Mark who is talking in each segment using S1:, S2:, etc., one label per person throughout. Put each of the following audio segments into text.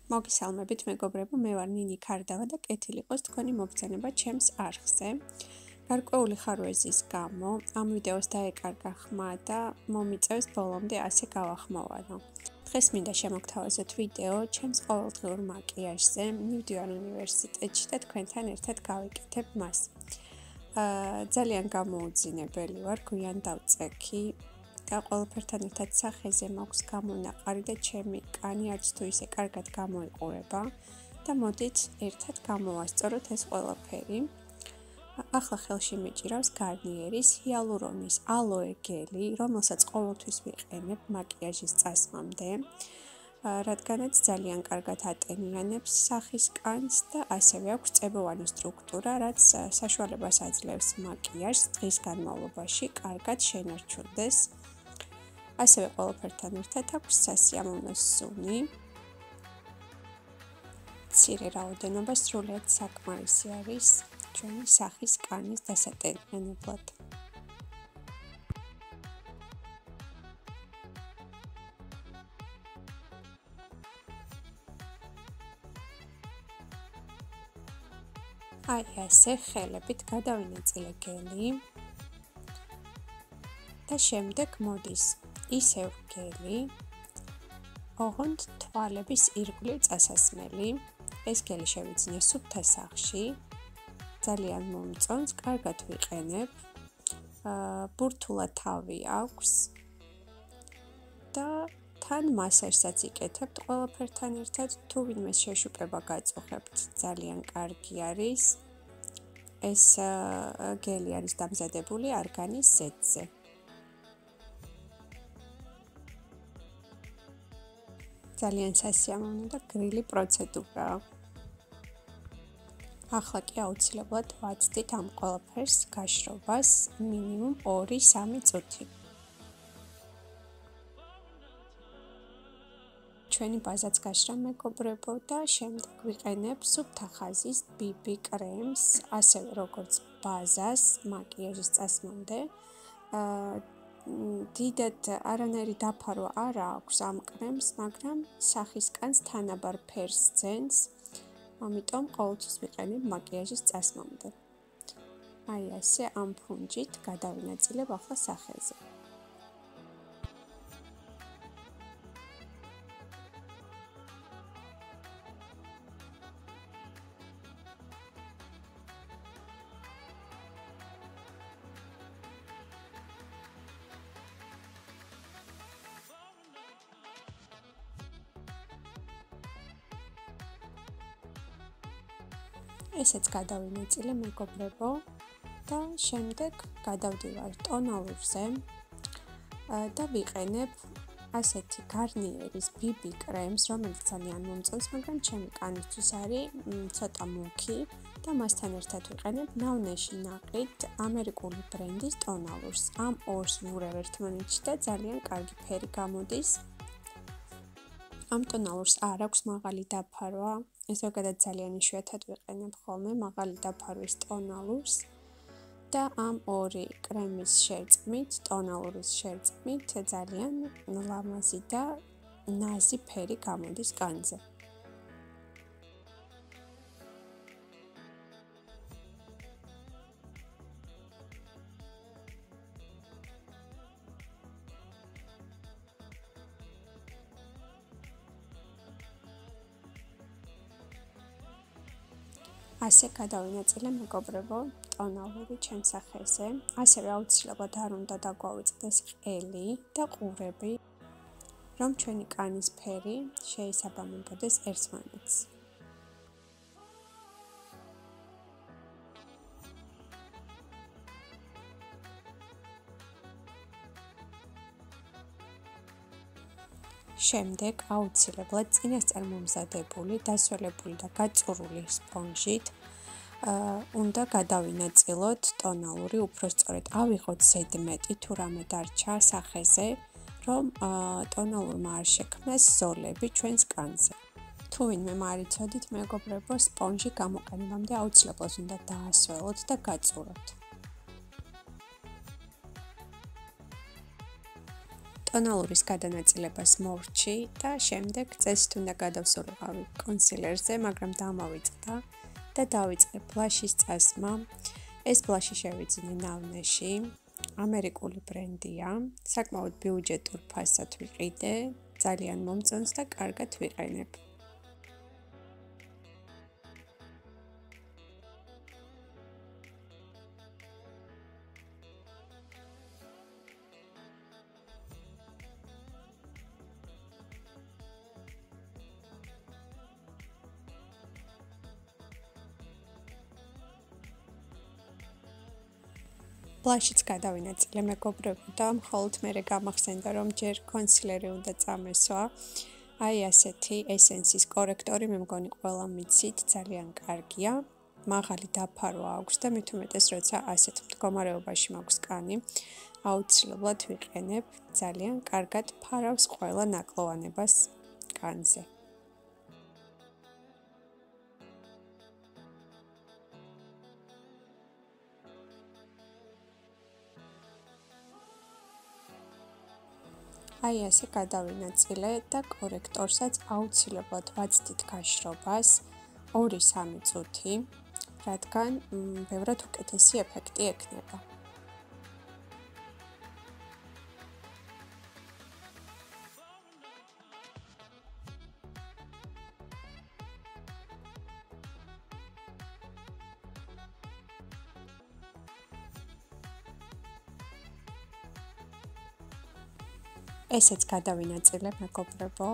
S1: მოგესალმებით მეგობრებო, მე ვარ ნინი ქარდავა და კეთილი იყოს თქვენი მოგზაურობა ჩემს არხზე. გარკვეული ხარვეზის გამო ამ ვიდეოს დაეკარგა ხმა და მომიწევს ბოლომდე ასე გავახმოვანო. დღეს მინდა შემოგთავაზოთ ვიდეო ჩემს ყოველდღიურ მაკიაჟზე. მივდივარ უნივერსიტეტში და თქვენთან ერთად გავიკეთებ მას. ძალიან გამოუძინებელი ვარ, გვიან დავწექი და ყველაფერთან ერთად სახეზე მაქვს გამონაყარი და ჩემი კანი არც თუ ისე კარგად გამოიყურება და მოდით ერთად გამოვასწოროთ ეს ყველაფერი. ახლა ხელში მიჭირავს გარნიერის ჰიალურონის ალოე გელი, რომელსაც ყოველთვის ვიყენებ მაკიაჟის წასვლამდე, რადგანაც ძალიან კარგად ატენიანებს სახის კანს და ასევე აქვს წებოვანი სტრუქტურა, რაც საშუალებას აძლევს მაკიაჟს დღის განმავლობაში კარგად შენარჩუნდეს. ასევე ყველაფერთან ერთად აქვს სასიამოვნო სუნი. მცირე რაოდენობა სრულიად საკმარისი არის ჩვენი სახის კანის დასატენებლად. აი ასე ხელებით გადავინაწილე გელი და შემდეგ მოდის ისევ გელი, ოღონდ თვალების ირგვლივ წასასმელი. ეს გელი შევიძინე სუფთა სახში, ძალიან მომწონს, კარგად ვიყენებ, ბურთულა თავი აქვს და თან მასაჟსაც იკეთებთ ყველაფერთან ერთად, თუ ვინმე შეშუპება გაწუხებთ, ძალიან კარგი არის. ეს გელი არის დამზადებული არგანის ზეთზე. ძალიან სასიამოვნო და გრილი პროცედურაა. ახლა კი აუცილებლად ვაცდით ამ ყველაფერს გაშრობას მინიმუმ 2-3 წუთი. ჩვენი ბაზაც გაშრა მეგობრებო და შემდეგ ვიყენებ სუფთა ხაზის BB კრემს, ასევე როგორც ბაზას მაკიაჟის წასვლამდე. დიდად არანაირი დაფარვა არ აქვს ამ კრემს, მაგრამ სახის კანს თანაბარ ფერს ძენს, ამიტომ ყოველთვის ვიყენებ მაკიაჟის წასვლამდე. აი ასე ამ ფუნჯით გადავინაწილებ ახლა სახეზე. ესეც გადავინაწილე მეგობრებო და შემდეგ გადავდივარ ტონალურზე და ვიყენებ ასეთი გარნიერის BB კრემს, რომელიც ძალიან მომწონს, მაგრამ ჩემი კანისთვის არის ცოტა მუქი და მასთან ერთად ვიყენებ ნავნეში ნაყიდ ამერიკული ბრენდის ტონალურს. ამ ორს ვურევ ერთმანეთში და ძალიან კარგი ფერი გამოდის. ამ ტონალურს არ აქვს მაღალი დაფარვა. ზოგადად ძალიან იშვიათად ვიყენებ ხოლმე მაღალი დაფარვის ტონალურს და ამ ორი კრემის შერწყმით, ტონალურის შერწყმით ძალიან ლამაზი და ნაზი ფერი გამოდის კანზე. ასე გადავინაწილე მეგობრებო ტონალური ჩემს სახეზე. ასევე აუცილებლად არ უნდა დაგვავიწყდეს ყელი და ყურები, რომ ჩვენი კანის ფერი შეესაბამებოდეს ერთმანეთს. შემდეგ აუცილებლად წინასწარ მომზადებული, დასველებული და გაწურული სპონჟით უნდა გადავინაწილოთ ტონალური, უпростоრედ ავიღოთ ზედმეტი თუ რამე დარჩა სახეზე, რომ ტონალურმა არ შექმნას ზოლები ჩვენს კანზე. თუ ვინმე მარიცოდით მეგობრებო, სპონჟი გამოყენებამდე აუცილებლად უნდა დაასველოთ და გაწუროთ. ტონალურის გადანაწილებას მორჩი და შემდეგ წესით უნდა გადავსულიყავი კონსილერზე, მაგრამ დამავიწყდა და დავიწყე ბლაშის წასმა. ეს ბლაში შევიძინე ნავნეში, ამერიკული ბრენდია, საკმაოდ ბიუჯეტურ ფასად ვიყიდე, ძალიან მომწონს და კარგად ვიყენებ. ბლაშიც გადავინაწილე მეგობრებო და მხოლოდ მერე გამახსენდა რომ ჯერ კონსილერი უნდა წამესვა. აი ასეთი ესენსის კორექტორი მე მგონი ყველამ მიცით, ძალიან კარგია. მაღალი დაფარო აქვს და მით უმეტეს როცა ასეთ მდგომარეობაში მაქვს კანი, აუცილებლად ვიყენებ, ძალიან კარგად ფარავს ყველა ნაკლოვანებას კანზე. აი ასე გადავინაწილე და კორექტორსაც აუცილებლად ვაცდით გაშრობას 2-3 წუთი, რადგან ბევრად უკეთესი ეფექტი ექნება. ესეც გადავინაწილე მეგობრებო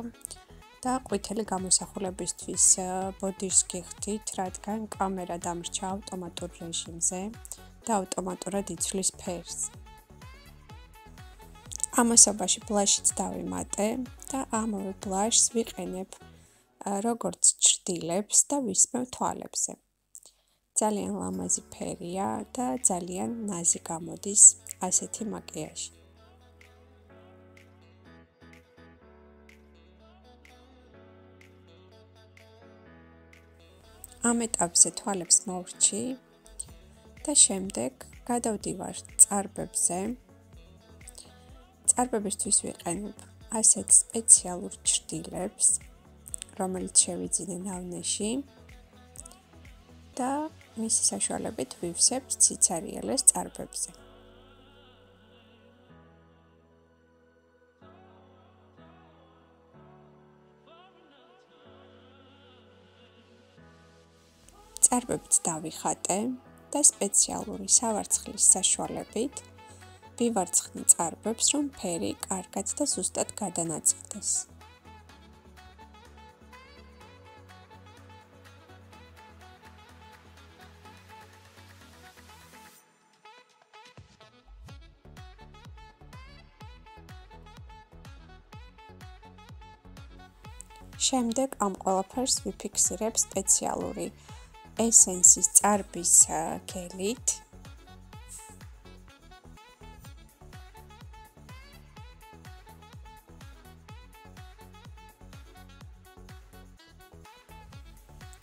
S1: და ყვითელი გამოსახულებისთვის ბოდიშს გიხდით, რადგან კამერა დამრჩა ავტომატურ რეჟიმზე და ავტომატურად იცვლის ფერს. ამასობაში ბლაშიც დავიმატე და ამავე ბლაშს ვიყენებ როგორც ჭრდილებს და ვისმევ თვალებზე. ძალიან ლამაზი ფერია და ძალიან ნაზი გამოდის ასეთი მაკიაჟი. ამ ეტაპზე თვალებს მოვრჩი და შემდეგ გადავდივარ წარბებზე. წარბებისთვის ვიყენებ ასეთ სპეციალურ ჭრდილებს, რომელიც შევიძინე ნავნეში და მისი საშუალებით ვივსებ ციცარიელეს წარბებზე. წარბებიც დავიხატე და სპეციალური სავარცხლის საშუალებით ვივარცხნე წარბებს, რომ ფერი კარგად და ზუსტად გადანაწილდეს. შემდეგ ამ ყველაფერს ვიფიქსირებ სპეციალური ესენსის წარბის გელით.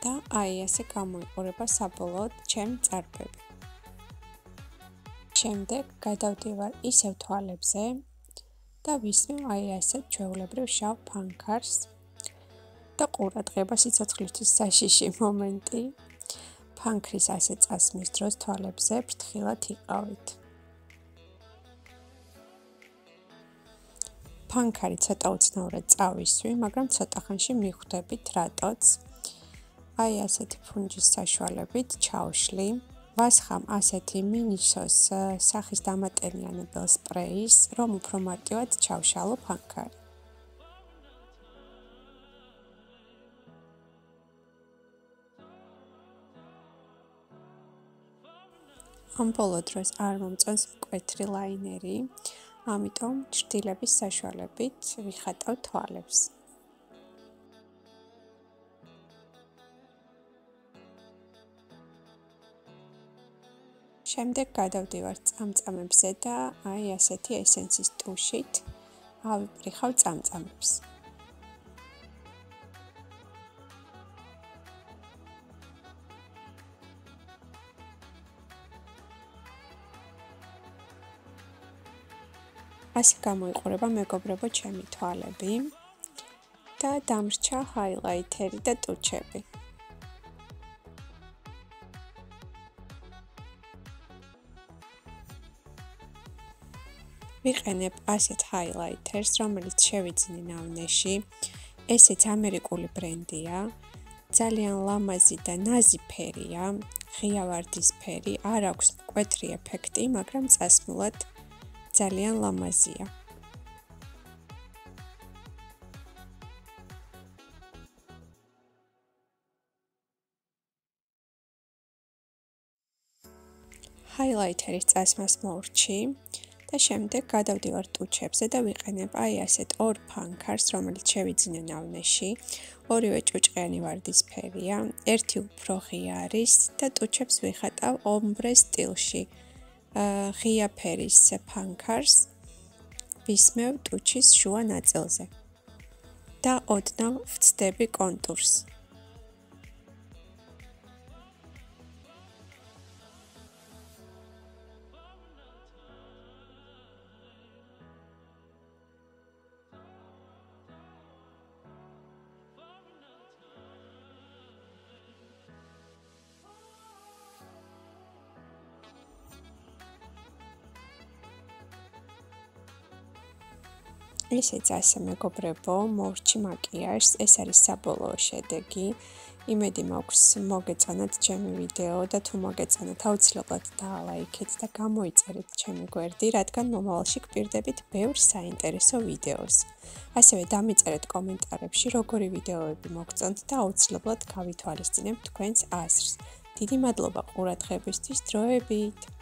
S1: და აი ასე გამოიყურება საბოლოოდ ჩემი წარბები. შემდეგ გადავდივარ ისევ თვალებზე და ვისმევ აი ასეთ ჩვეულებრივ შავ ფანქარს და ყურადღება სიცოცხლისთვის საშიში მომენტი. ფანქრის ასე წასმის დროს თვალებზე ფრთხილად იყავით. ფანქარი ცოტა უცნაურად წავისვი, მაგრამ ცოტა ხანში მიხვდებით რატოც. აი ასეთი ფუნჯის საშუალებით ჩავშლი. ვასხამ ასეთი მინისოს სახის დამატენიანებელ სპრეის, რომ უფრო მარტივად ჩავშალო ფანქარი. ამ ბოლო დროს არ მომწონს მკვეთრი ლაინერი, ამიტომ ჭრდილების საშუალებით ვიხატავ თვალებს. შემდეგ გადავდივარ წამწამებზე და აი ასეთი ესენსის ტუშით ავიპრიხავ წამწამებს. ასე გამოიყურება მეგობრებო ჩემი თვალები და დამრჩა ჰაილაითერი და ტუჩები. ვიყენებ ასეთ ჰაილაითერს, რომელიც შევიძინე ნავნეში. ესეც ამერიკული ბრენდია. ძალიან ლამაზი და ნაზი ფერია, ღია ვარდისფერი, არ აქვს მკვეთრი ეფექტი, მაგრამ წასმულად ძალიან ლამაზია. ჰაილაითერის წასმას მოვრჩი და შემდეგ გადავდივარ ტუჩებზე და ვიყენებ აი ასეთ ორ ფანქარს, რომელიც შევიძინე ნავნეში. ორივე ჭუჭყიანი ვარდისფერია, ერთი უფრო ღია არის და ტუჩებს ვიხატავ ომბრე სტილში. ღია ფერის ფანქარს ვისმევ ტუჩის შუა ნაწილზე და ოდნავ ვცდები კონტურს. ისეც ასე მეგობრებო, მოვრჩი მაკიაჟს, ეს არის საბოლოო შედეგი. იმედი მაქვს მოგეწონათ ჩემი ვიდეო და თუ მოგეწონათ აუცილებლად დაალაიქეთ და გამოიწერეთ ჩემი გვერდი, რადგან მომავალში გპირდებით ბევრ საინტერესო ვიდეოს. ასევე დამიწერეთ კომენტარებში, როგორი ვიდეოები მოგწონთ და აუცილებლად გავითვალისწინებ თქვენს აზრს. დიდი მადლობა ყურადღებისთვის, დროებით!